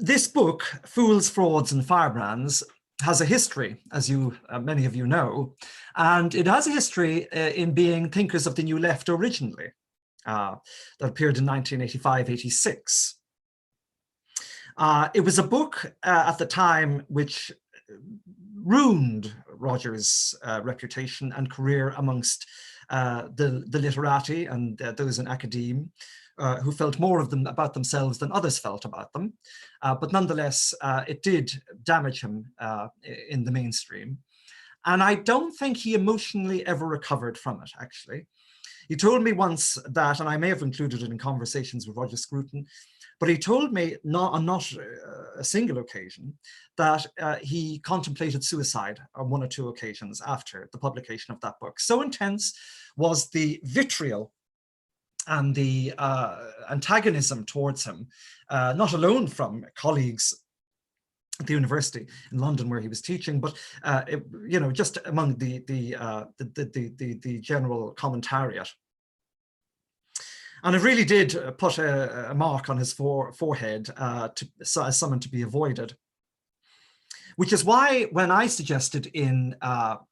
This book, Fools, Frauds and Firebrands, has a history, as many of you know, and it has a history in being thinkers of the New Left originally, that appeared in 1985-86. It was a book at the time which ruined Roger's reputation and career amongst the literati and those in academe, who felt more about themselves than others felt about them. But nonetheless, it did damage him in the mainstream. And I don't think he emotionally ever recovered from it, actually. He told me once that, and I may have included it in conversations with Roger Scruton, but he told me on not a single occasion that he contemplated suicide on one or two occasions after the publication of that book. So intense was the vitriol and the antagonism towards him, not alone from colleagues at the university in London where he was teaching, but just among the general commentariat. And it really did put a mark on his forehead as someone to be avoided. Which is why when I suggested in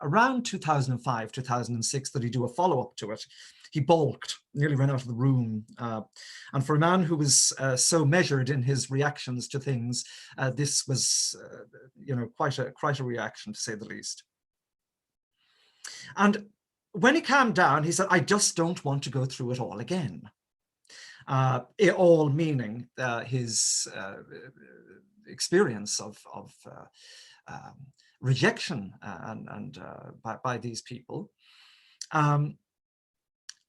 around 2005, 2006 that he do a follow-up to it, he balked, nearly ran out of the room. And for a man who was so measured in his reactions to things, this was quite a reaction, to say the least. And when he calmed down, he said, "I just don't want to go through it all again." It all meaning his experience of rejection by these people.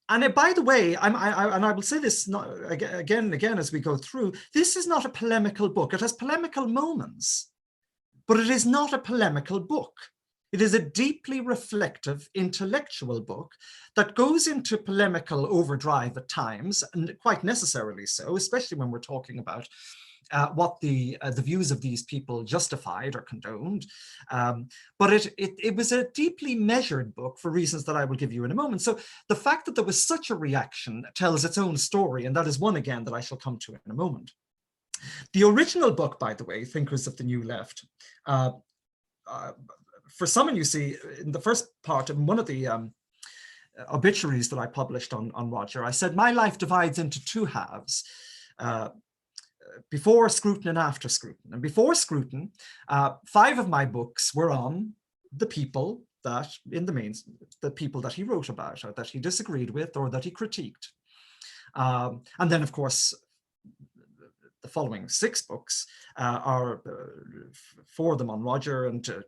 And by the way, I will say this again and again as we go through, this is not a polemical book. It has polemical moments, but it is not a polemical book. It is a deeply reflective, intellectual book that goes into polemical overdrive at times, and quite necessarily so, especially when we're talking about what the views of these people justified or condoned. But it was a deeply measured book for reasons that I will give you in a moment. So the fact that there was such a reaction tells its own story, and that is one again that I shall come to in a moment. The original book, by the way, Thinkers of the New Left, for someone, you see, in the first part, in one of the obituaries that I published on Roger, I said, my life divides into two halves, before Scruton and after Scruton. And before Scruton, 5 of my books were on the people that, the people that he wrote about, or that he disagreed with, or that he critiqued. And then, of course, the following 6 books are 4 of them on Roger, and 2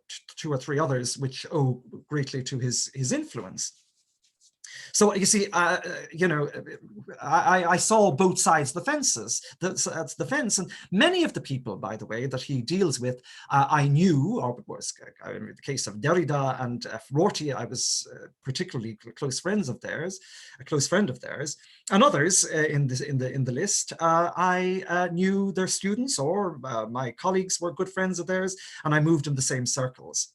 or 3 others which owe greatly to his influence. So you see, I saw both sides of the fences. That's the fence, and many of the people, by the way, that he deals with, I knew, or it was in the case of Derrida and Rorty, I was particularly close friends of theirs, a close friend of theirs, and others in the list. I knew their students, or my colleagues were good friends of theirs, and I moved in the same circles.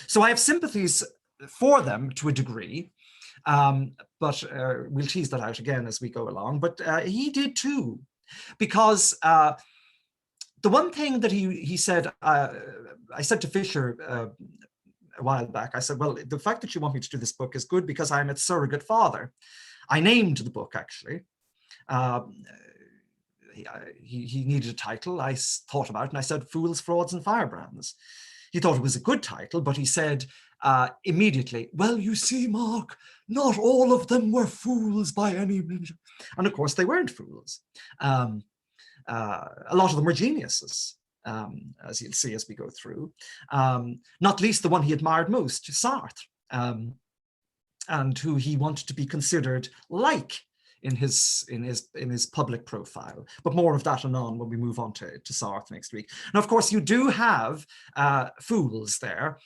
So I have sympathies for them to a degree. But we'll tease that out again as we go along. But he did too, because the one thing that he said, I said to Fisher a while back, I said, well, the fact that you want me to do this book is good because I'm its surrogate father. I named the book, actually. He needed a title. I thought about it, and I said, Fools, Frauds and Firebrands. He thought it was a good title, but he said immediately, well, you see, Mark, not all of them were fools by any measure. And of course, they weren't fools. A lot of them were geniuses, as you'll see as we go through. Not least the one he admired most, Sartre, and who he wanted to be considered like in his public profile. But more of that anon when we move on to Sartre next week. Now, of course, you do have fools there,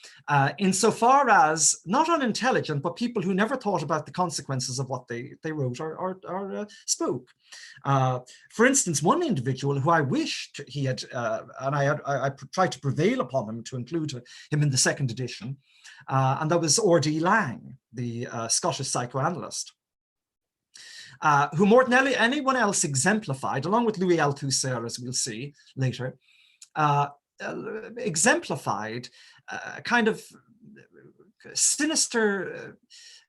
insofar as not unintelligent, but people who never thought about the consequences of what they wrote or spoke. For instance, one individual who I wished he had, and I tried to prevail upon him to include him in the 2nd edition, and that was R.D. Laing, the Scottish psychoanalyst. who more than anyone else exemplified, along with Louis Althusser, as we'll see later, exemplified kind of sinister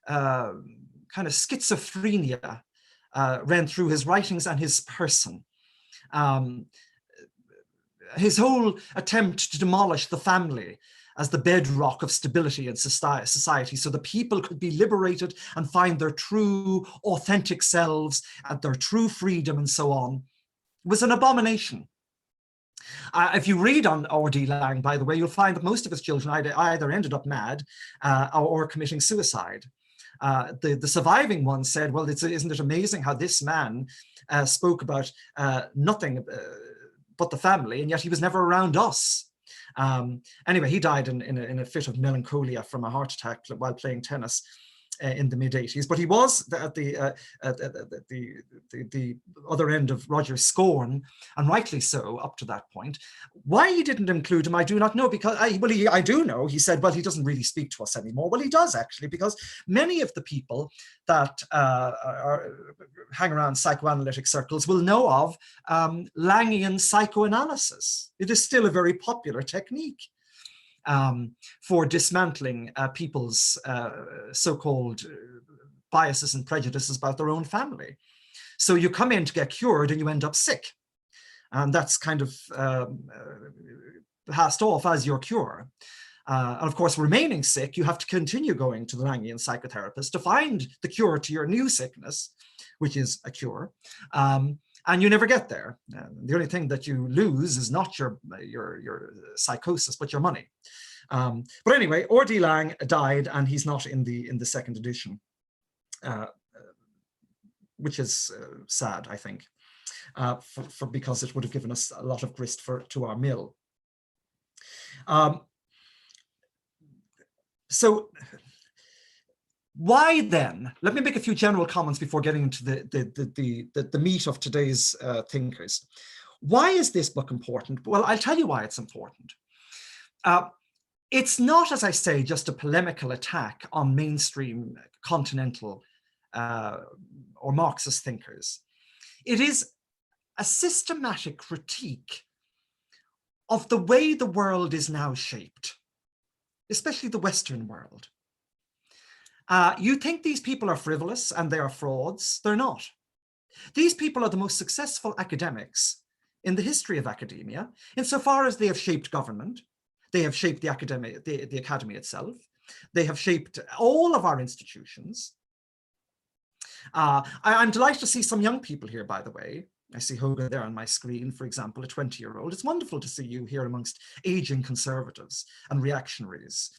kind of schizophrenia ran through his writings and his person. His whole attempt to demolish the family as the bedrock of stability in society so the people could be liberated and find their true, authentic selves and their true freedom and so on, was an abomination. If you read on R.D. Laing, by the way, you'll find that most of his children either ended up mad or committing suicide. The surviving one said, well, isn't it amazing how this man spoke about nothing but the family, and yet he was never around us. Anyway, he died in a fit of melancholia from a heart attack while playing tennis in the mid-80s. But he was at the other end of Roger's scorn, and rightly so up to that point. Why he didn't include him, I do not know, because I do know, he said, well, he doesn't really speak to us anymore. Well, he does actually, because many of the people that hang around psychoanalytic circles will know of Langian psychoanalysis. It is still a very popular technique for dismantling people's so-called biases and prejudices about their own family. So you come in to get cured and you end up sick. And that's kind of passed off as your cure. And of course, remaining sick, you have to continue going to the Langian psychotherapist to find the cure to your new sickness, which is a cure. And you never get there. The only thing that you lose is not your psychosis, but your money. But anyway, R.D. Laing died, and he's not in the second edition, which is sad, I think, because it would have given us a lot of grist to our mill. So why then? Let me make a few general comments before getting into the meat of today's thinkers. Why is this book important? Well, I'll tell you why it's important. It's not, as I say, just a polemical attack on mainstream continental or Marxist thinkers. It is a systematic critique of the way the world is now shaped, especially the Western world. You think these people are frivolous and they are frauds? They're not. These people are the most successful academics in the history of academia, insofar as they have shaped government, they have shaped the academy itself, they have shaped all of our institutions. I'm delighted to see some young people here, by the way. I see Hoga there on my screen, for example, a 20-year-old. It's wonderful to see you here amongst aging conservatives and reactionaries.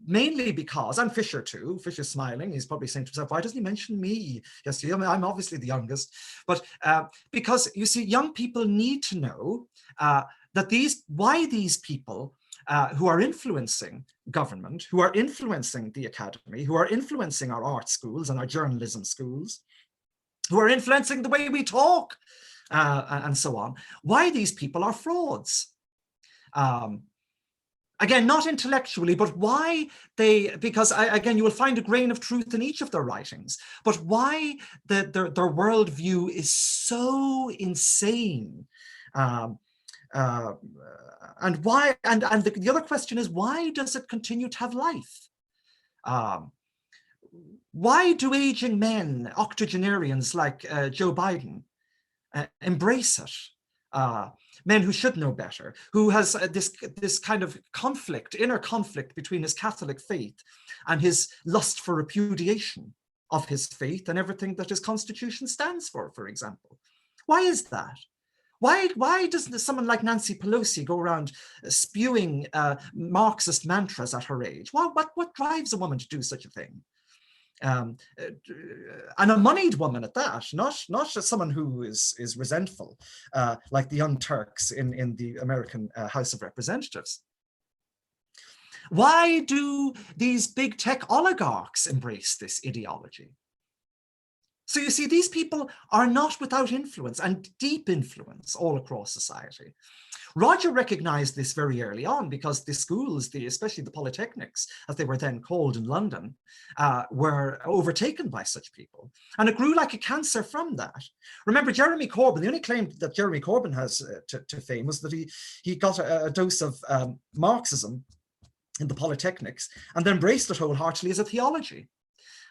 Mainly because, and Fisher too, Fisher's smiling, he's probably saying to himself, why doesn't he mention me? Yes, I'm obviously the youngest, but because you see, young people need to know that why these people who are influencing government, who are influencing the academy, who are influencing our art schools and our journalism schools, who are influencing the way we talk and so on, why these people are frauds. Again, not intellectually, but why because again, you will find a grain of truth in each of their writings, but why their worldview is so insane. And why, and the other question is, why does it continue to have life? Why do aging men, octogenarians like Joe Biden, embrace it? Men who should know better, who has this kind of conflict, inner conflict between his Catholic faith and his lust for repudiation of his faith and everything that his constitution stands for example. Why is that? Why doesn't someone like Nancy Pelosi go around spewing Marxist mantras at her age? What drives a woman to do such a thing? And a moneyed woman at that, not someone who is resentful, like the Young Turks in the American House of Representatives. Why do these big tech oligarchs embrace this ideology? So you see, these people are not without influence, and deep influence all across society. Roger recognized this very early on, because the schools, especially the polytechnics, as they were then called in London, were overtaken by such people. And it grew like a cancer from that. Remember, Jeremy Corbyn, the only claim that Jeremy Corbyn has to fame was that he got a dose of Marxism in the polytechnics and then embraced it wholeheartedly as a theology.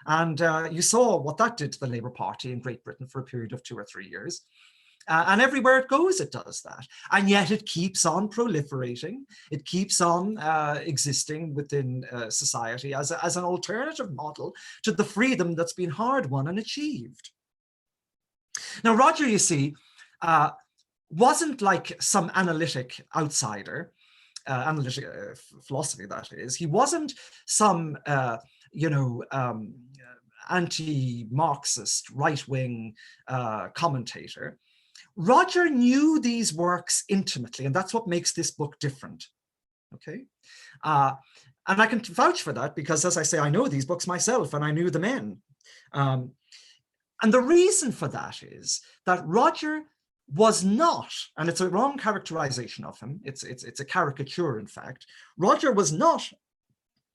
And you saw what that did to the Labour Party in Great Britain for a period of 2 or 3 years. And everywhere it goes, it does that. And yet it keeps on proliferating. It keeps on existing within society as an alternative model to the freedom that's been hard won and achieved. Now, Roger, you see, wasn't like some analytic outsider, analytic philosophy, that is. He wasn't some, anti-Marxist, right-wing commentator. Roger knew these works intimately, and that's what makes this book different, okay? And I can vouch for that because, as I say, I know these books myself, and I knew the men. And the reason for that is that Roger was not, and it's a wrong characterization of him, it's a caricature, in fact. Roger was not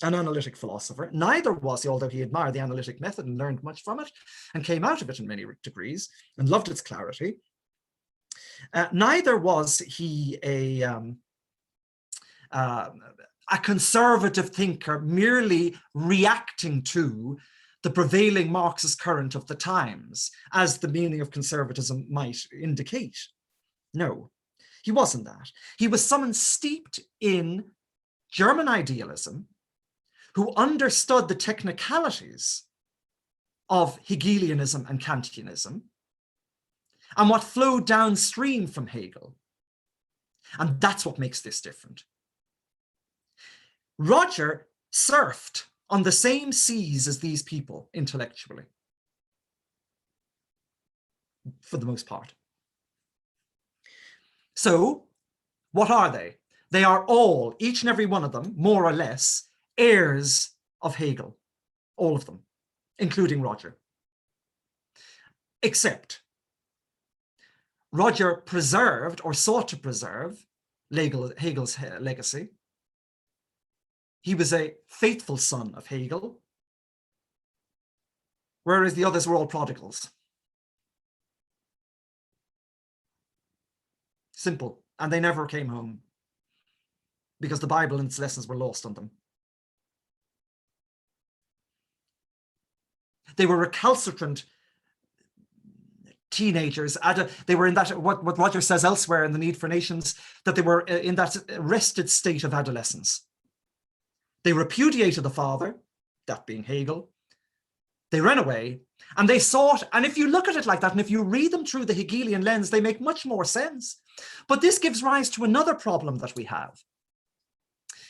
an analytic philosopher, neither was he, although he admired the analytic method and learned much from it, and came out of it in many degrees, and loved its clarity. Neither was he a conservative thinker merely reacting to the prevailing Marxist current of the times, as the meaning of conservatism might indicate. No, he wasn't that. He was someone steeped in German idealism, who understood the technicalities of Hegelianism and Kantianism, and what flowed downstream from Hegel. And that's what makes this different. Roger surfed on the same seas as these people intellectually, for the most part. So what are they? They are all, each and every one of them, more or less, heirs of Hegel, all of them, including Roger. Except Roger preserved, or sought to preserve, Hegel's legacy. He was a faithful son of Hegel, whereas the others were all prodigals. Simple. And they never came home, because the Bible and its lessons were lost on them. They were recalcitrant teenagers. They were in that, what Roger says elsewhere in The Need for Nations, that they were in that arrested state of adolescence. They repudiated the father, that being Hegel. They ran away, and they sought, and if you look at it like that, and if you read them through the Hegelian lens, they make much more sense. But this gives rise to another problem that we have,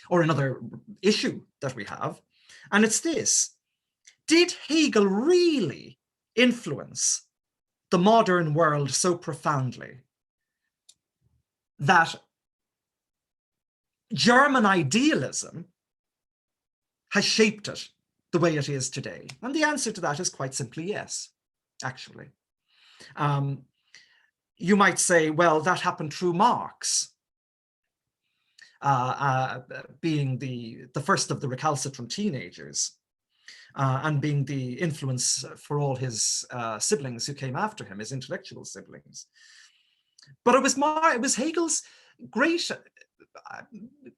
or another issue that we have, and it's this. Did Hegel really influence the modern world so profoundly that German idealism has shaped it the way it is today? And the answer to that is quite simply yes, actually. You might say, well, that happened through Marx, being the first of the recalcitrant teenagers, and being the influence for all his siblings who came after him, his intellectual siblings. But it was Hegel's great,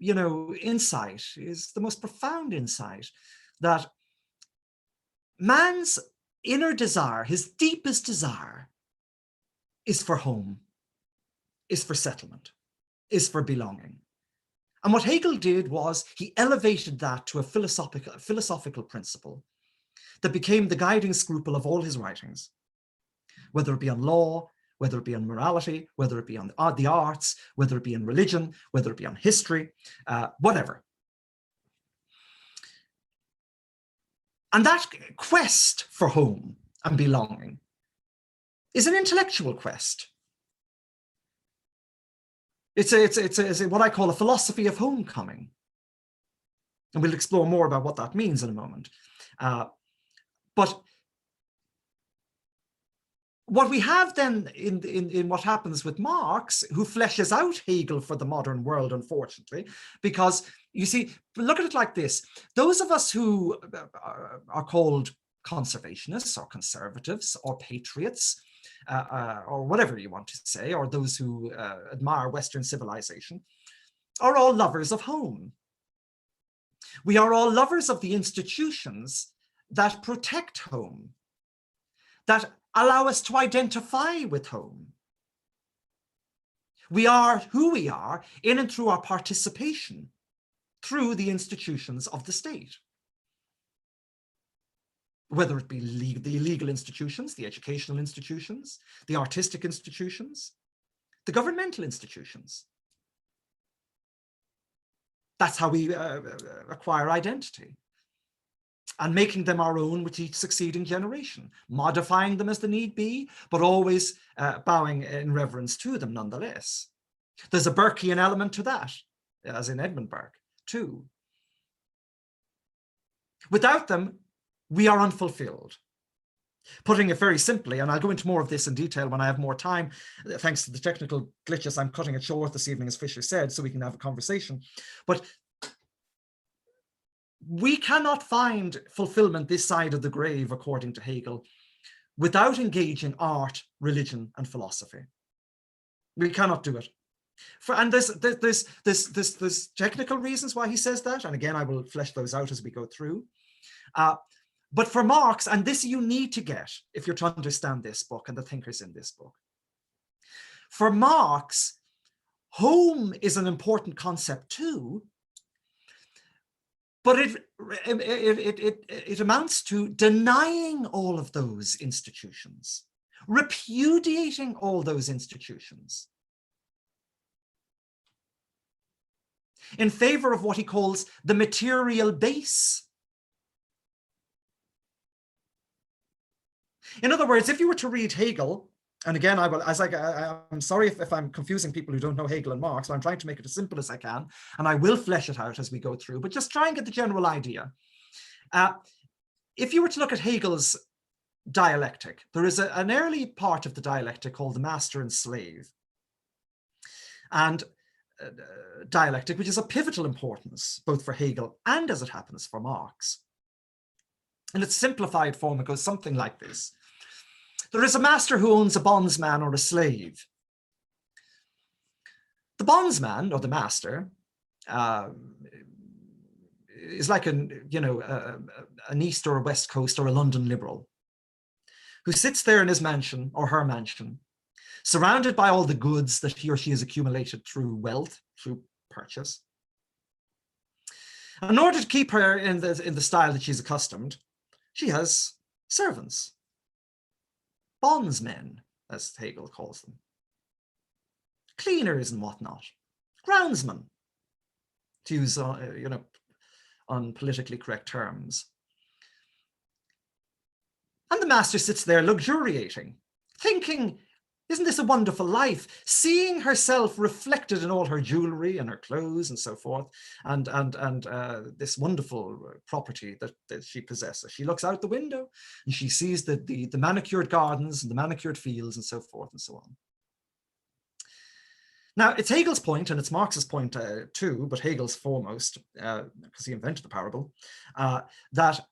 insight, is the most profound insight, that man's inner desire, his deepest desire, is for home, is for settlement, is for belonging. And what Hegel did was he elevated that to a philosophical principle that became the guiding scruple of all his writings, whether it be on law, whether it be on morality, whether it be on the arts, whether it be in religion, whether it be on history, whatever. And that quest for home and belonging is an intellectual quest. It's what I call a philosophy of homecoming. And we'll explore more about what that means in a moment. But what we have then in what happens with Marx, who fleshes out Hegel for the modern world, unfortunately, because you see, look at it like this. Those of us who are called conservationists or conservatives or patriots, or whatever you want to say, or those who admire Western civilization, are all lovers of home. We are all lovers of the institutions that protect home, that allow us to identify with home. We are who we are in and through our participation through the institutions of the state. Whether it be the legal institutions, the educational institutions, the artistic institutions, the governmental institutions. That's how we acquire identity, and making them our own with each succeeding generation, modifying them as the need be, but always bowing in reverence to them nonetheless. There's a Burkean element to that, as in Edmund Burke, too. Without them, we are unfulfilled. Putting it very simply, and I'll go into more of this in detail when I have more time, thanks to the technical glitches, I'm cutting it short this evening, as Fisher said, so we can have a conversation. But we cannot find fulfillment this side of the grave, according to Hegel, without engaging art, religion, and philosophy. We cannot do it. And there's technical reasons why he says that, and again, I will flesh those out as we go through. But for Marx, and this you need to get if you're trying to understand this book and the thinkers in this book. For Marx, home is an important concept too, but it amounts to denying all of those institutions, repudiating all those institutions, in favor of what he calls the material base. In other words, if you were to read Hegel, and again, I'm sorry if I'm confusing people who don't know Hegel and Marx, but I'm trying to make it as simple as I can, and I will flesh it out as we go through, but just try and get the general idea. If you were to look at Hegel's dialectic, there is an early part of the dialectic called the master and slave, and dialectic, which is of pivotal importance, both for Hegel and, as it happens, for Marx. In its simplified form, it goes something like this. There is a master who owns a bondsman or a slave. The bondsman, or the master, is like an East or a West Coast or a London liberal who sits there in his mansion or her mansion, surrounded by all the goods that he or she has accumulated through wealth, through purchase. In order to keep her in the style that she's accustomed, she has servants, bondsmen, as Hegel calls them, cleaners and whatnot, groundsmen, to use on politically correct terms. And the master sits there luxuriating, thinking, isn't this a wonderful life? Seeing herself reflected in all her jewelry and her clothes and so forth, and this wonderful property that she possesses. She looks out the window and she sees the manicured gardens and the manicured fields and so forth and so on. Now, it's Hegel's point, and it's Marx's point too, but Hegel's foremost, because he invented the parable, that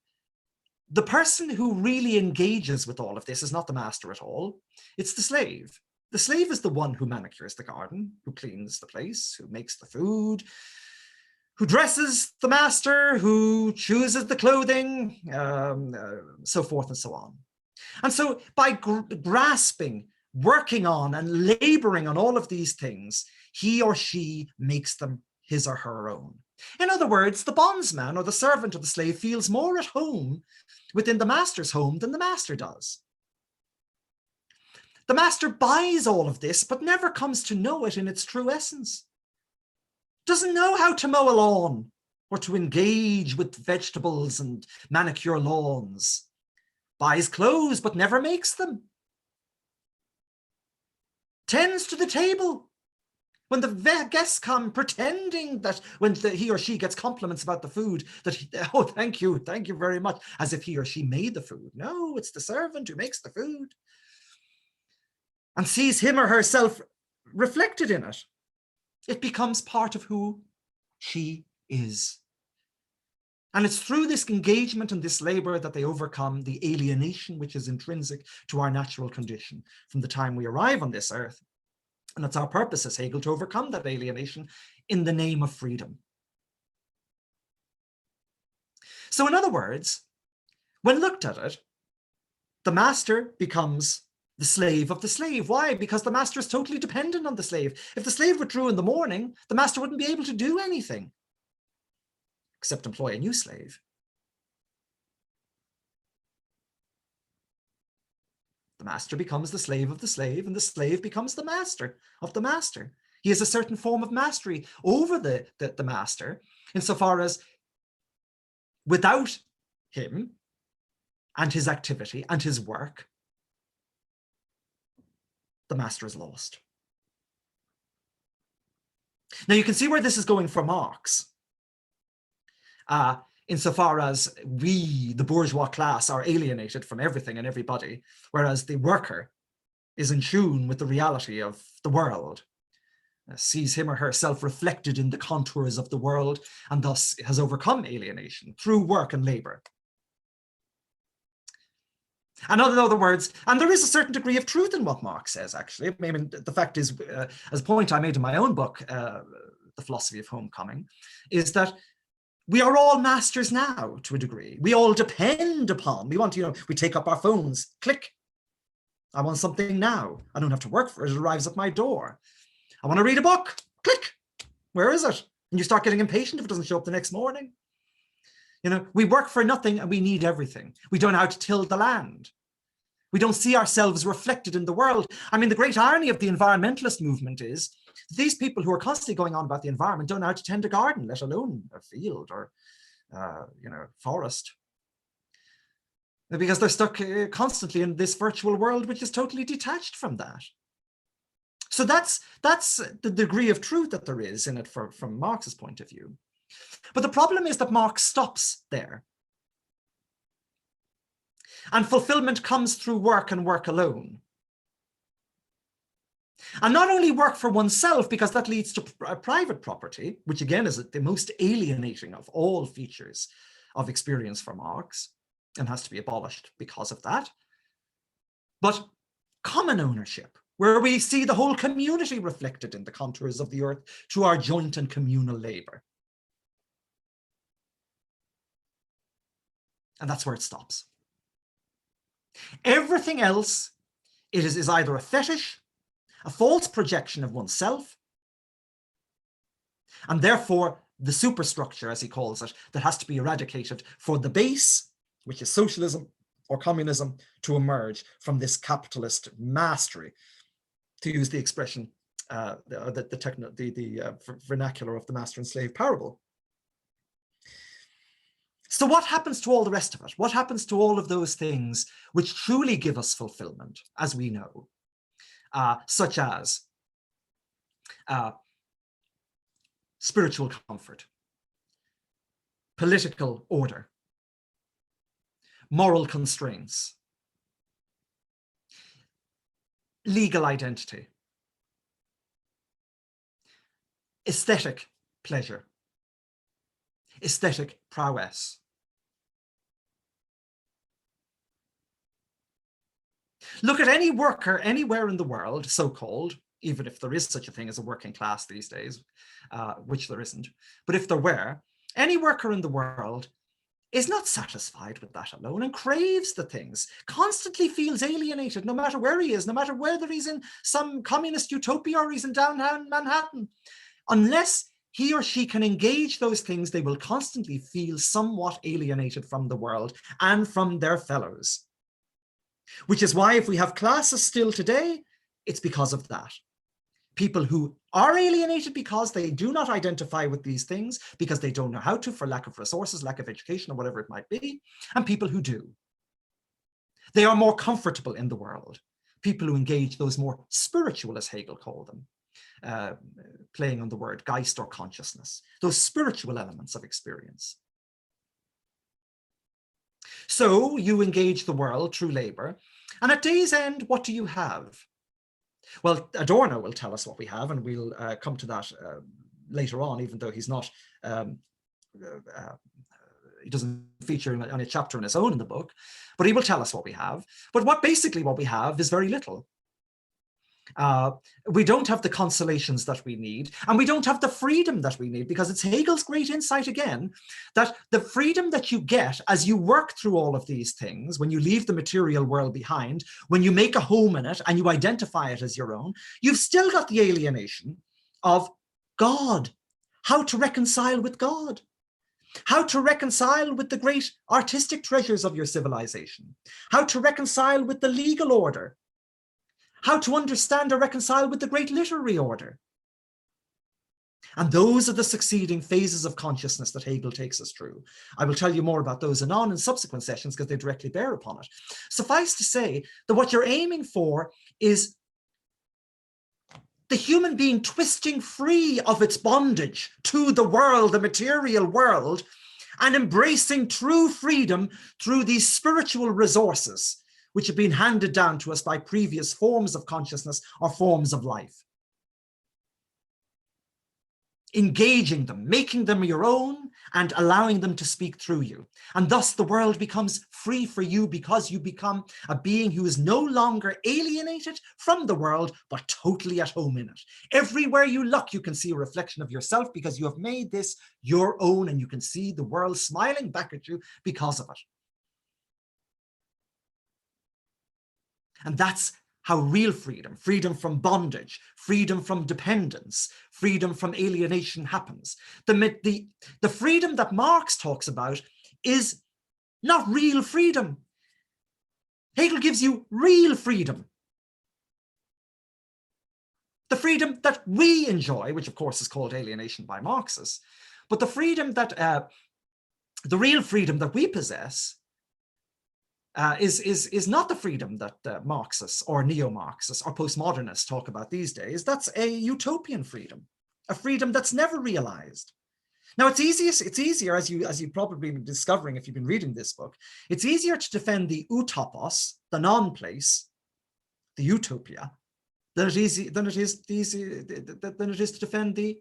the person who really engages with all of this is not the master at all, it's the slave. The slave is the one who manicures the garden, who cleans the place, who makes the food, who dresses the master, who chooses the clothing, so forth and so on. And so by grasping, working on and laboring on all of these things, he or she makes them his or her own. In other words, the bondsman or the servant or the slave feels more at home within the master's home than the master does. The master buys all of this, but never comes to know it in its true essence. Doesn't know how to mow a lawn or to engage with vegetables and manicure lawns. Buys clothes, but never makes them. Tends to the table when the guests come, pretending that when he or she gets compliments about the food, that, oh, thank you very much, as if he or she made the food. No, it's the servant who makes the food. and sees him or herself reflected in it, it becomes part of who she is. And it's through this engagement and this labor that they overcome the alienation which is intrinsic to our natural condition from the time we arrive on this earth. And it's our purpose as Hegel to overcome that alienation in the name of freedom. So in other words, when looked at it, the master becomes the slave of the slave. Why? Because the master is totally dependent on the slave. If the slave withdrew in the morning, the master wouldn't be able to do anything except employ a new slave. The master becomes the slave of the slave, and the slave becomes the master of the master. He has a certain form of mastery over the master, insofar as without him and his activity and his work, the master is lost. Now you can see where this is going for Marx. Insofar as we, the bourgeois class, are alienated from everything and everybody, whereas the worker is in tune with the reality of the world, sees him or herself reflected in the contours of the world, and thus has overcome alienation through work and labor. And in other words, and there is a certain degree of truth in what Marx says, actually. I mean, the fact is, as a point I made in my own book, The Philosophy of Homecoming, is that we are all masters now, to a degree. We all depend upon, we take up our phones, click. I want something now. I don't have to work for it, it arrives at my door. I want to read a book, click. Where is it? And you start getting impatient if it doesn't show up the next morning. We work for nothing and we need everything. We don't know how to till the land. We don't see ourselves reflected in the world. I mean, the great irony of the environmentalist movement is these people who are constantly going on about the environment don't know how to tend a garden, let alone a field or, forest. Because they're stuck constantly in this virtual world, which is totally detached from that. So that's the degree of truth that there is in it from Marx's point of view. But the problem is that Marx stops there. And fulfillment comes through work and work alone. And not only work for oneself, because that leads to private property, which again is the most alienating of all features of experience for Marx, and has to be abolished because of that, but common ownership, where we see the whole community reflected in the contours of the earth through our joint and communal labor. And that's where it stops. Everything else is either a fetish, a false projection of oneself, and therefore the superstructure, as he calls it, that has to be eradicated for the base, which is socialism or communism, to emerge from this capitalist mastery, to use the expression, the vernacular of the master and slave parable. So what happens to all the rest of it? What happens to all of those things which truly give us fulfillment, as we know, such as spiritual comfort, political order, moral constraints, legal identity, aesthetic pleasure, aesthetic prowess. Look at any worker anywhere in the world, so-called, even if there is such a thing as a working class these days, which there isn't, but if there were, any worker in the world is not satisfied with that alone and craves the things, constantly feels alienated, no matter where he is, no matter whether he's in some communist utopia or he's in downtown Manhattan. Unless he or she can engage those things, they will constantly feel somewhat alienated from the world and from their fellows. Which is why if we have classes still today, it's because of that. People who are alienated because they do not identify with these things, because they don't know how to, for lack of resources, lack of education, or whatever it might be, and people who do. They are more comfortable in the world. People who engage those more spiritual, as Hegel called them, playing on the word Geist or consciousness, those spiritual elements of experience. So you engage the world through labor, and at day's end, what do you have? Well, Adorno will tell us what we have, and we'll come to that later on, even though he's not, he doesn't feature on a chapter on his own in the book, but he will tell us what we have. But basically what we have is very little. We don't have the consolations that we need, and we don't have the freedom that we need, because it's Hegel's great insight again, that the freedom that you get as you work through all of these things, when you leave the material world behind, when you make a home in it and you identify it as your own, you've still got the alienation of God, how to reconcile with God, how to reconcile with the great artistic treasures of your civilization, how to reconcile with the legal order, how to understand or reconcile with the great literary order. And those are the succeeding phases of consciousness that Hegel takes us through. I will tell you more about those anon in subsequent sessions because they directly bear upon it. Suffice to say that what you're aiming for is the human being twisting free of its bondage to the world, the material world, and embracing true freedom through these spiritual resources which have been handed down to us by previous forms of consciousness or forms of life. Engaging them, making them your own, and allowing them to speak through you. And thus the world becomes free for you, because you become a being who is no longer alienated from the world, but totally at home in it. Everywhere you look, you can see a reflection of yourself, because you have made this your own, and you can see the world smiling back at you because of it. And that's how real freedom, freedom from bondage, freedom from dependence, freedom from alienation happens. The freedom that Marx talks about is not real freedom. Hegel gives you real freedom. The freedom that we enjoy, which of course is called alienation by Marxists, but the freedom that, the real freedom that we possess is not the freedom that Marxists or neo-Marxists or postmodernists talk about these days. That's a utopian freedom, a freedom that's never realized. Now, it's easier, as you've probably been discovering if you've been reading this book, it's easier to defend the utopos, the non-place, the utopia, than it is to defend the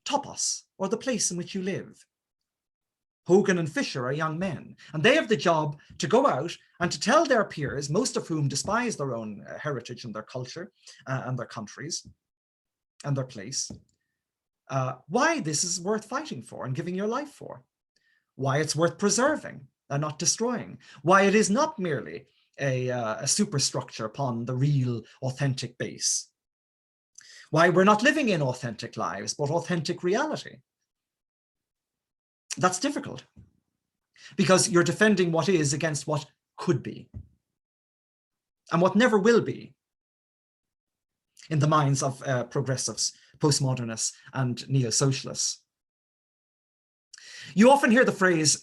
topos, or the place in which you live. Hogan and Fisher are young men, and they have the job to go out and to tell their peers, most of whom despise their own heritage and their culture and their countries and their place, why this is worth fighting for and giving your life for, why it's worth preserving and not destroying, why it is not merely a superstructure upon the real, authentic base, why we're not living in authentic lives, but authentic reality. That's difficult, because you're defending what is against what could be, and what never will be in the minds of progressives, postmodernists, and neo-socialists. You often hear the phrase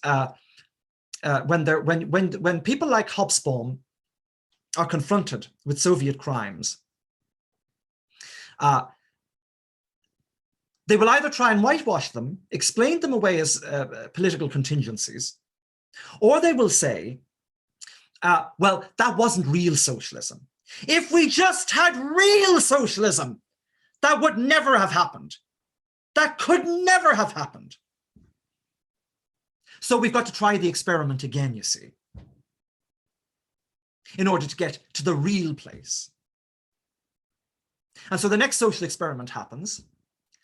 when people like Hobsbawm are confronted with Soviet crimes, they will either try and whitewash them, explain them away as political contingencies, or they will say, well, that wasn't real socialism. If we just had real socialism, that would never have happened. That could never have happened. So we've got to try the experiment again, you see, in order to get to the real place. And so the next social experiment happens,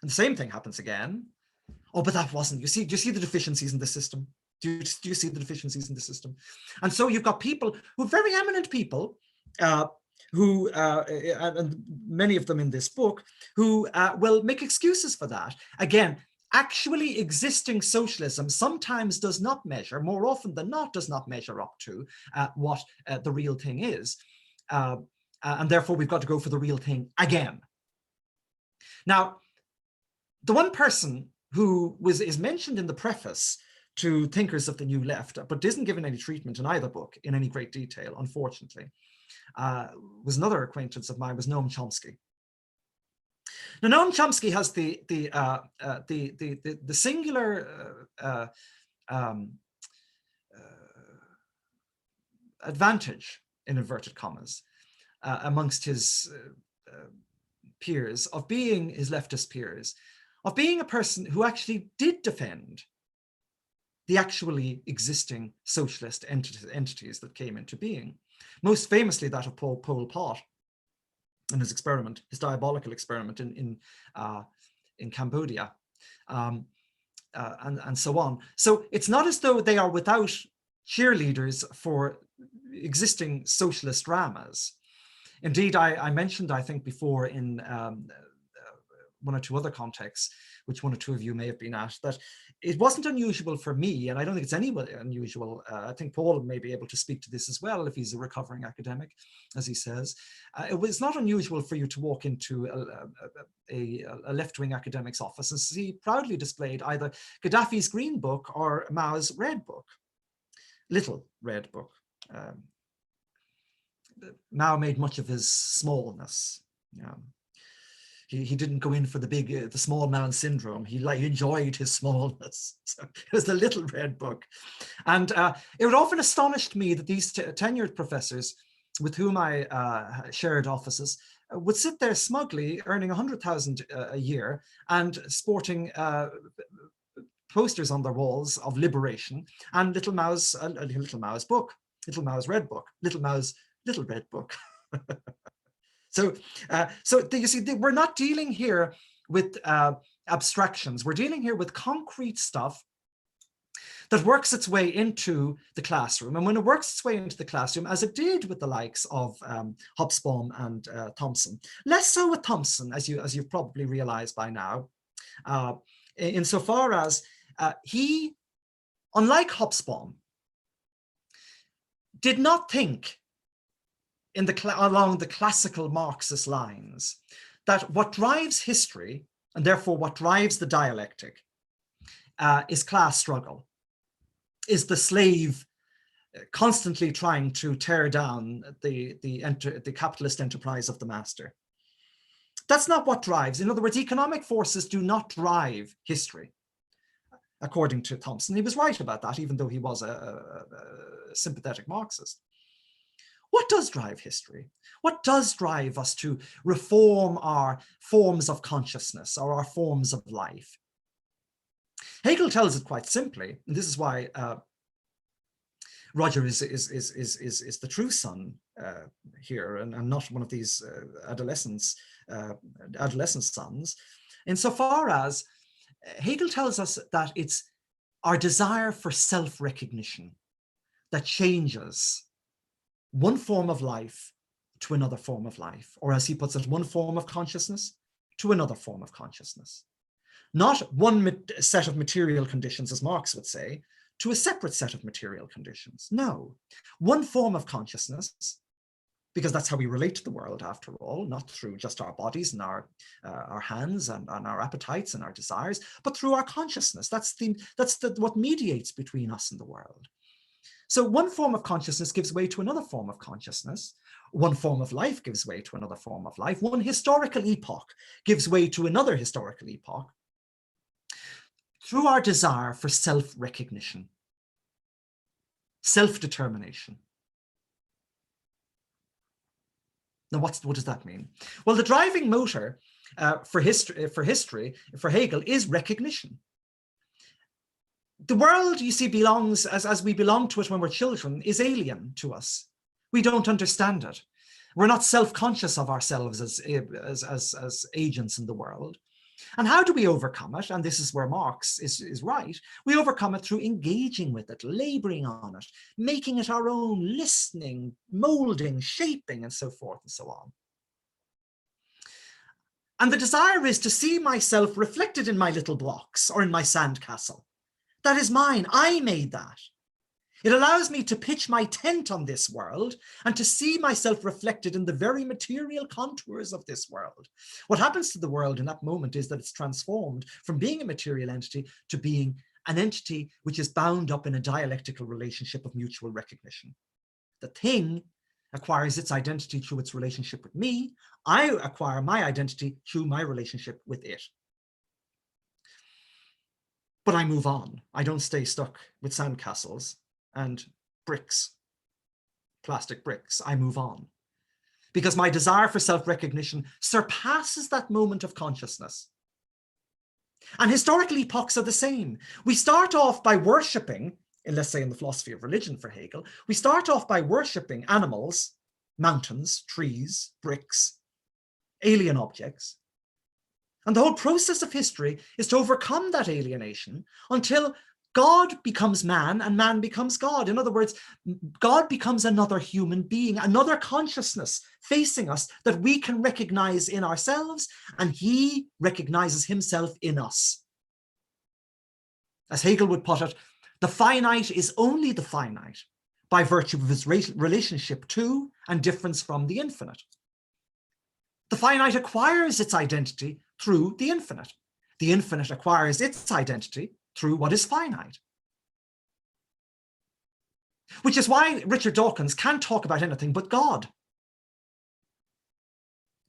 and the same thing happens again. Oh, but that wasn't, do you see the deficiencies in the system? Do you see the deficiencies in the system? And so you've got people who are very eminent people, who, and many of them in this book, who will make excuses for that. Again, actually existing socialism sometimes does not measure, more often than not, does not measure up to what the real thing is. And therefore we've got to go for the real thing again. Now, the one person who is mentioned in the preface to Thinkers of the New Left, but isn't given any treatment in either book in any great detail, unfortunately, was another acquaintance of mine, was Noam Chomsky. Now, Noam Chomsky has the singular advantage, in inverted commas, amongst his peers, of being his leftist peers, of being a person who actually did defend the actually existing socialist entities that came into being. Most famously that of Pol Pot and his experiment, his diabolical experiment in Cambodia, and so on. So it's not as though they are without cheerleaders for existing socialist dramas. Indeed, I mentioned, I think before in one or two other contexts, which one or two of you may have been at, that it wasn't unusual for me, and I don't think it's anybody unusual. I think Paul may be able to speak to this as well if he's a recovering academic, as he says. It was not unusual for you to walk into a left-wing academic's office and see proudly displayed either Gaddafi's Green Book or Mao's Red Book, Little Red Book. Mao made much of his smallness. He didn't go in for the small man syndrome. He enjoyed his smallness. So it was the Little Red Book. And it would often astonished me that these tenured professors with whom I shared offices would sit there smugly earning 100,000 a year and sporting posters on their walls of liberation and Little Mao's book, Little Mao's Red Book, Little Mao's Little Red Book. So you see, we're not dealing here with abstractions. We're dealing here with concrete stuff that works its way into the classroom. And when it works its way into the classroom, as it did with the likes of Hobsbawm and Thompson, less so with Thompson, as you've probably realized by now, insofar as he, unlike Hobsbawm, did not think along the classical Marxist lines that what drives history, and therefore what drives the dialectic, is class struggle, is the slave constantly trying to tear down the capitalist enterprise of the master. That's not what drives. In other words, economic forces do not drive history, according to Thompson. He was right about that, even though he was a sympathetic Marxist. What does drive history? What does drive us to reform our forms of consciousness or our forms of life? Hegel tells it quite simply, and this is why Roger is the true son here, and not one of these adolescent sons, insofar as Hegel tells us that it's our desire for self-recognition that changes one form of life to another form of life, or as he puts it, one form of consciousness to another form of consciousness. Not one set of material conditions, as Marx would say, to a separate set of material conditions. No, one form of consciousness, because that's how we relate to the world after all, not through just our bodies and our hands and our appetites and our desires, but through our consciousness. That's what mediates between us and the world. So one form of consciousness gives way to another form of consciousness. One form of life gives way to another form of life. One historical epoch gives way to another historical epoch through our desire for self-recognition, self-determination. Now, what does that mean? Well, the driving motor for Hegel is recognition. The world, you see, belongs, as we belong to it when we're children, is alien to us. We don't understand it. We're not self-conscious of ourselves as agents in the world. And how do we overcome it? And this is where Marx is right. We overcome it through engaging with it, laboring on it, making it our own, listening, molding, shaping, and so forth and so on. And the desire is to see myself reflected in my little blocks or in my sandcastle. That is mine. I made that. It allows me to pitch my tent on this world and to see myself reflected in the very material contours of this world. What happens to the world in that moment is that it's transformed from being a material entity to being an entity which is bound up in a dialectical relationship of mutual recognition. The thing acquires its identity through its relationship with me. I acquire my identity through my relationship with it. But I move on. I don't stay stuck with sandcastles and bricks, plastic bricks. I move on. because my desire for self-recognition surpasses that moment of consciousness. And historical epochs are the same. We start off by worshipping, let's say in the philosophy of religion for Hegel, we start off by worshipping animals, mountains, trees, bricks, alien objects. And the whole process of history is to overcome that alienation until God becomes man and man becomes God. In other words, God becomes another human being, another consciousness facing us that we can recognize in ourselves, and he recognizes himself in us. As Hegel would put it, the finite is only the finite by virtue of its relationship to and difference from the infinite. The finite acquires its identity through the infinite. The infinite acquires its identity through what is finite. Which is why Richard Dawkins can't talk about anything but God.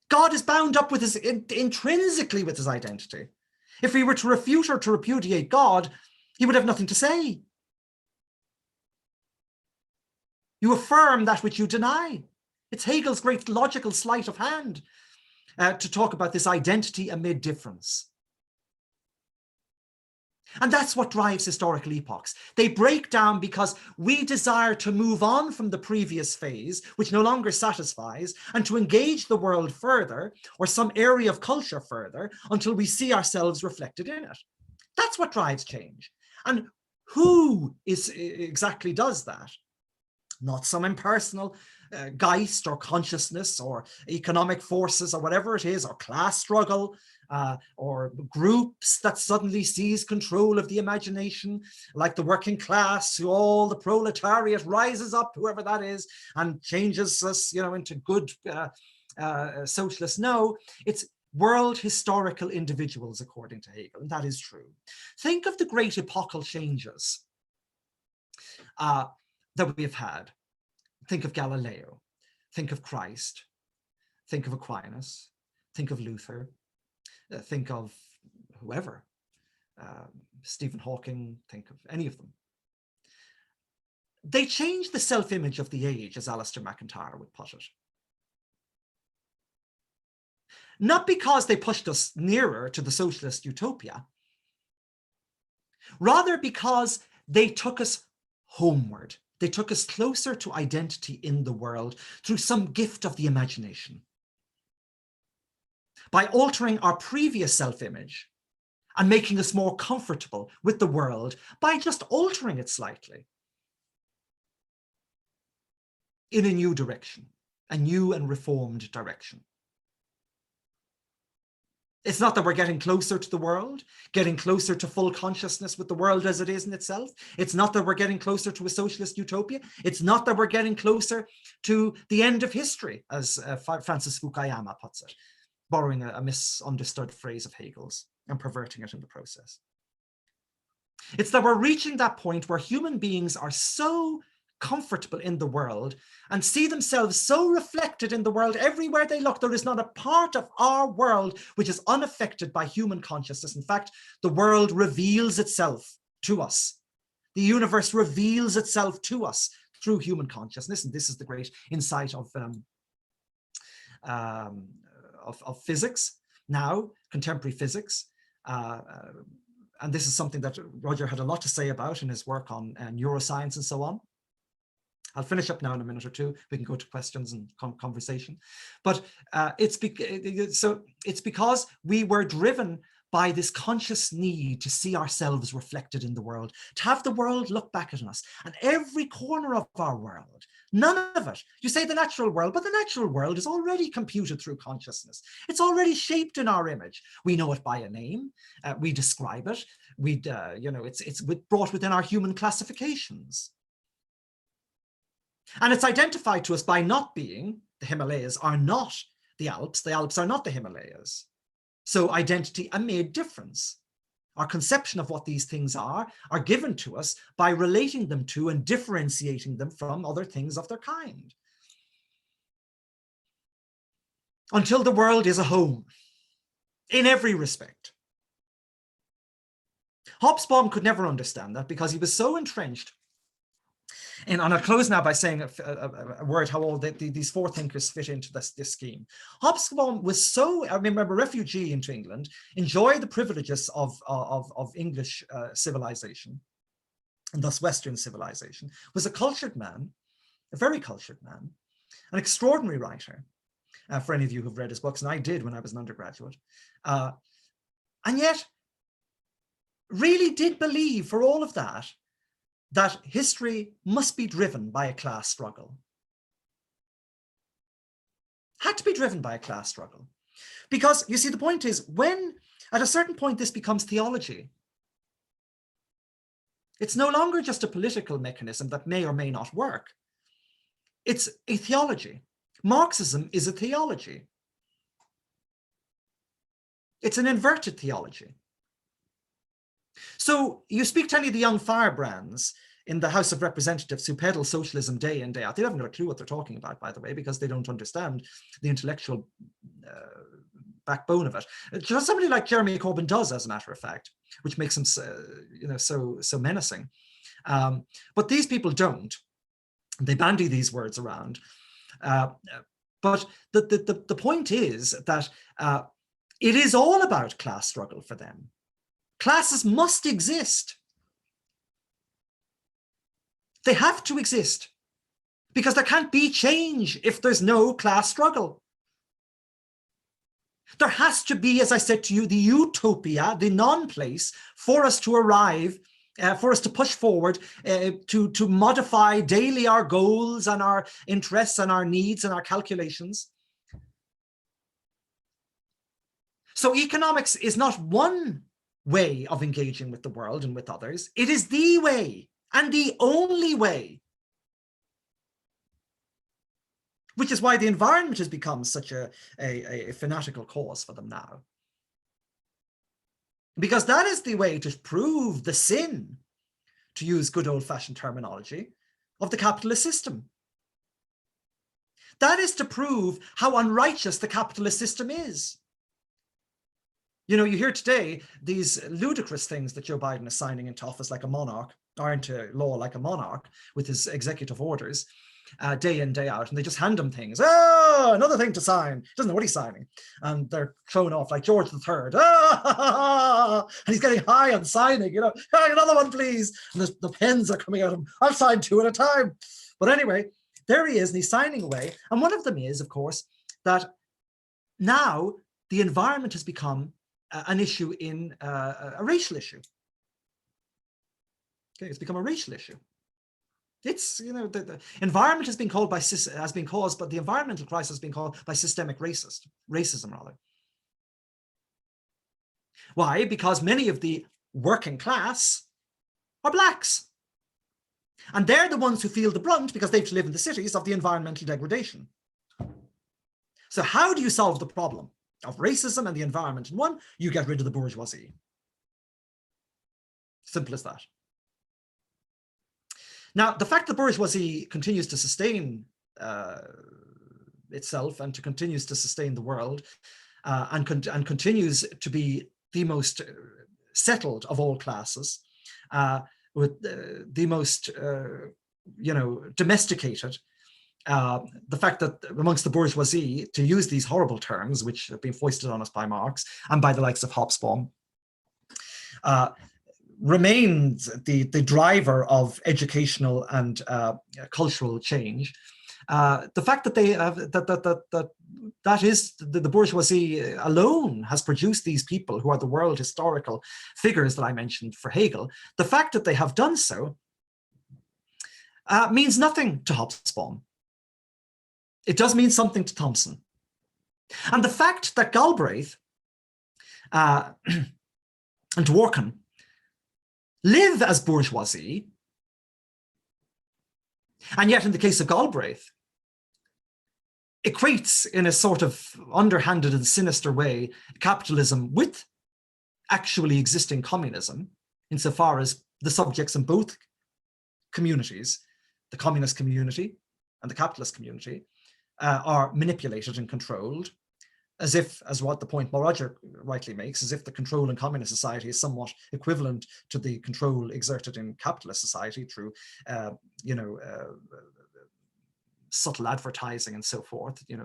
God is bound up with his, intrinsically with his identity. If he were to refute or to repudiate God, he would have nothing to say. You affirm that which you deny. It's Hegel's great logical sleight of hand to talk about this identity amid difference. And that's what drives historical epochs. They break down because we desire to move on from the previous phase, which no longer satisfies, and to engage the world further, or some area of culture further, until we see ourselves reflected in it. That's what drives change. And who exactly does that? Not some impersonal Geist or consciousness or economic forces or whatever it is, or class struggle, or groups that suddenly seize control of the imagination, like the working class, who all the proletariat rises up, whoever that is, and changes us, into good socialists. No, it's world historical individuals, according to Hegel, and that is true. Think of the great epochal changes that we've had. Think of Galileo, think of Christ, think of Aquinas, think of Luther, think of whoever, Stephen Hawking, think of any of them. They changed the self-image of the age, as Alistair MacIntyre would put it. Not because they pushed us nearer to the socialist utopia, rather because they took us homeward. They took us closer to identity in the world through some gift of the imagination. By altering our previous self-image and making us more comfortable with the world by just altering it slightly in a new direction, a new and reformed direction. It's not that we're getting closer to the world, getting closer to full consciousness with the world as it is in itself. It's not that we're getting closer to a socialist utopia. It's not that we're getting closer to the end of history, as Francis Fukuyama puts it, borrowing a misunderstood phrase of Hegel's and perverting it in the process. It's that we're reaching that point where human beings are so comfortable in the world and see themselves so reflected in the world everywhere they look. There is not a part of our world which is unaffected by human consciousness. In fact, the world reveals itself to us. The universe reveals itself to us through human consciousness. And this is the great insight of physics now, contemporary physics. And this is something that Roger had a lot to say about in his work on neuroscience and so on. I'll finish up now in a minute or two. We can go to questions and conversation. But it's because we were driven by this conscious need to see ourselves reflected in the world, to have the world look back at us. And every corner of our world, none of it, you say the natural world, but the natural world is already computed through consciousness. It's already shaped in our image. We know it by a name. We describe it. It's brought within our human classifications. And it's identified to us by not being, the Himalayas are not the Alps are not the Himalayas. So identity amid difference. Our conception of what these things are given to us by relating them to and differentiating them from other things of their kind. Until the world is a home, in every respect. Hobsbawm could never understand that because he was so entrenched And I'll close now by saying a word how all these four thinkers fit into this scheme. Hobsbawm was so, I remember, a refugee into England, enjoyed the privileges of English civilization, and thus Western civilization, was a cultured man, a very cultured man, an extraordinary writer, for any of you who've read his books, and I did when I was an undergraduate, and yet really did believe, for all of that, that history must be driven by a class struggle. Had to be driven by a class struggle. Because, you see, the point is, when at a certain point this becomes theology, it's no longer just a political mechanism that may or may not work. It's a theology. Marxism is a theology. It's an inverted theology. So you speak to any of the young firebrands in the House of Representatives who peddle socialism day in, day out. They haven't got a clue what they're talking about, by the way, because they don't understand the intellectual backbone of it. Just somebody like Jeremy Corbyn does, as a matter of fact, which makes him so menacing. But these people don't. They bandy these words around. But the point is that it is all about class struggle for them. Classes must exist. They have to exist, because there can't be change if there's no class struggle. There has to be, as I said to you, the utopia, the non-place, for us to arrive, for us to push forward, to modify daily our goals and our interests and our needs and our calculations. So economics is not one way of engaging with the world and with others. It is the way and the only way. Which is why the environment has become such a fanatical cause for them now. Because that is the way to prove the sin, to use good old-fashioned terminology, of the capitalist system. That is to prove how unrighteous the capitalist system is. You know, you hear today these ludicrous things that Joe Biden is signing into office like a monarch, or into law like a monarch, with his executive orders, day in, day out, and they just hand him things. Oh, another thing to sign. Doesn't know what he's signing. And they're thrown off like George III. And he's getting high on signing, you know. Oh, another one, please. And the pens are coming out of him. I'll sign two at a time. But anyway, there he is, and he's signing away. And one of them is, of course, that now the environment has become an issue in a racial issue. Okay, it's become a racial issue. It's, you know, the environment has been caused but the environmental crisis has been caused by systemic racism rather. Why? Because many of the working class are blacks. And they're the ones who feel the brunt, because they have to live in the cities, of the environmental degradation. So how do you solve the problem of racism and the environment in one? You get rid of the bourgeoisie. Simple as that. Now, the fact that bourgeoisie continues to sustain itself and continues to sustain the world and continues to be the most settled of all classes, with the most, domesticated, the fact that amongst the bourgeoisie, to use these horrible terms, which have been foisted on us by Marx and by the likes of Hobsbawm, remains the driver of educational and cultural change. The fact that they have that is the bourgeoisie alone has produced these people who are the world historical figures that I mentioned for Hegel. The fact that they have done so means nothing to Hobsbawm. It does mean something to Thompson. And the fact that Galbraith and Dworkin live as bourgeoisie, and yet in the case of Galbraith, equates in a sort of underhanded and sinister way capitalism with actually existing communism, insofar as the subjects in both communities, the communist community and the capitalist community, are manipulated and controlled. as if, as what the point Roger rightly makes, as if the control in communist society is somewhat equivalent to the control exerted in capitalist society through, subtle advertising and so forth, in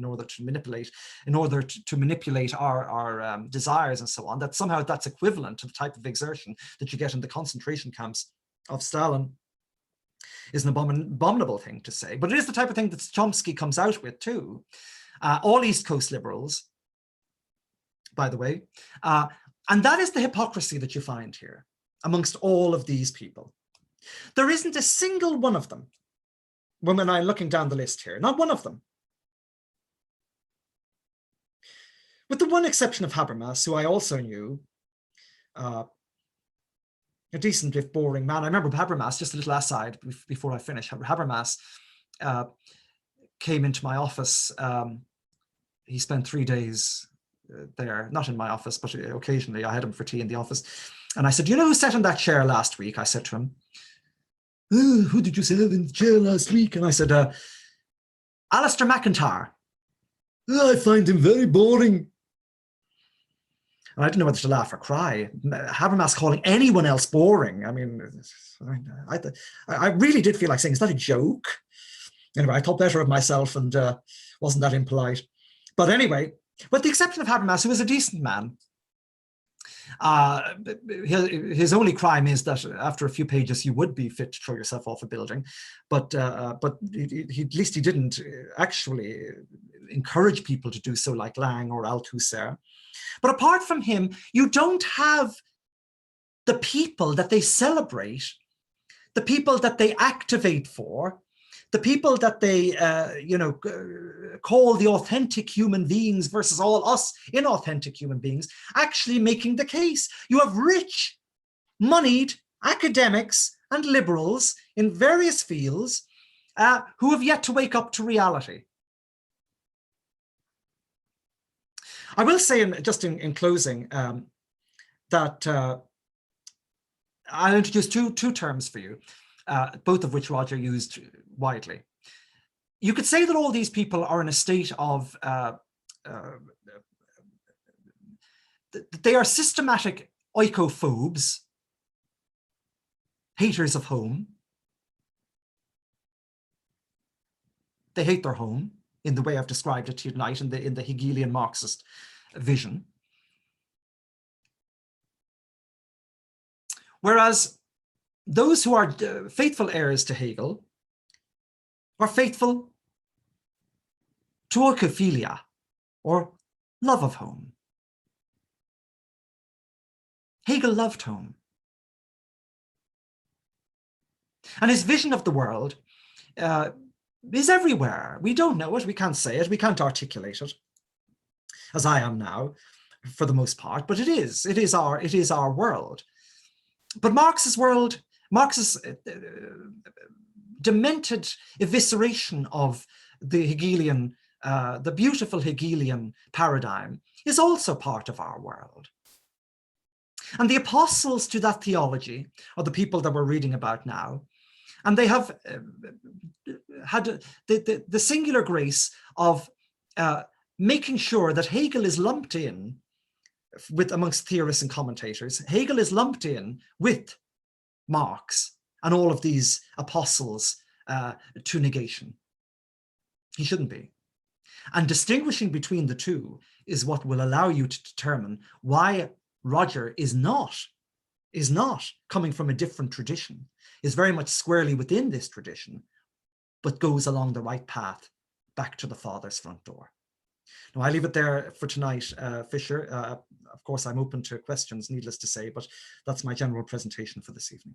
order to manipulate our desires and so on, that somehow that's equivalent to the type of exertion that you get in the concentration camps of Stalin, is an abominable thing to say. But it is the type of thing that Chomsky comes out with too. All East Coast liberals, by the way, and that is the hypocrisy that you find here amongst all of these people. There isn't a single one of them, when I'm looking down the list here, not one of them, with the one exception of Habermas, who I also knew, a decent if boring man. I remember Habermas, just a little aside before I finish, Habermas came into my office. He spent 3 days there, not in my office, but occasionally I had him for tea in the office. And I said, you know who sat in that chair last week? I said to him, oh, who did you sit in the chair last week? And I said, Alistair McIntyre. Oh, I find him very boring. And I didn't know whether to laugh or cry. Habermas calling anyone else boring. I mean, I really did feel like saying, is that a joke? Anyway, I thought better of myself and wasn't that impolite. But anyway, with the exception of Habermas, who was a decent man, his only crime is that after a few pages you would be fit to throw yourself off a building, but at least he didn't actually encourage people to do so like Lang or Althusser. But apart from him, you don't have the people that they celebrate, the people that they activate for, the people that they call the authentic human beings versus all us inauthentic human beings, actually making the case. You have rich, moneyed academics and liberals in various fields who have yet to wake up to reality. I will say, just in closing, that I'll introduce two terms for you, both of which Roger used widely. You could say that all these people are in a state of, they are systematic oikophobes, haters of home. They hate their home in the way I've described it to you tonight in the Hegelian Marxist vision. Whereas those who are faithful heirs to Hegel are faithful to oikophilia, or love of home. Hegel loved home. And his vision of the world is everywhere. We don't know it, we can't say it, we can't articulate it, as I am now, for the most part, but it is our world. But Marx's world, Marx's demented evisceration of the Hegelian, the beautiful Hegelian paradigm, is also part of our world. And the apostles to that theology are the people that we're reading about now. And they have had the singular grace of making sure that Hegel is lumped in with, amongst theorists and commentators, Hegel is lumped in with Marx and all of these apostles to negation. He shouldn't be. And distinguishing between the two is what will allow you to determine why Roger is not coming from a different tradition, is very much squarely within this tradition, but goes along the right path back to the Father's front door. Now, I leave it there for tonight, Fisher. Of course, I'm open to questions, needless to say, but that's my general presentation for this evening.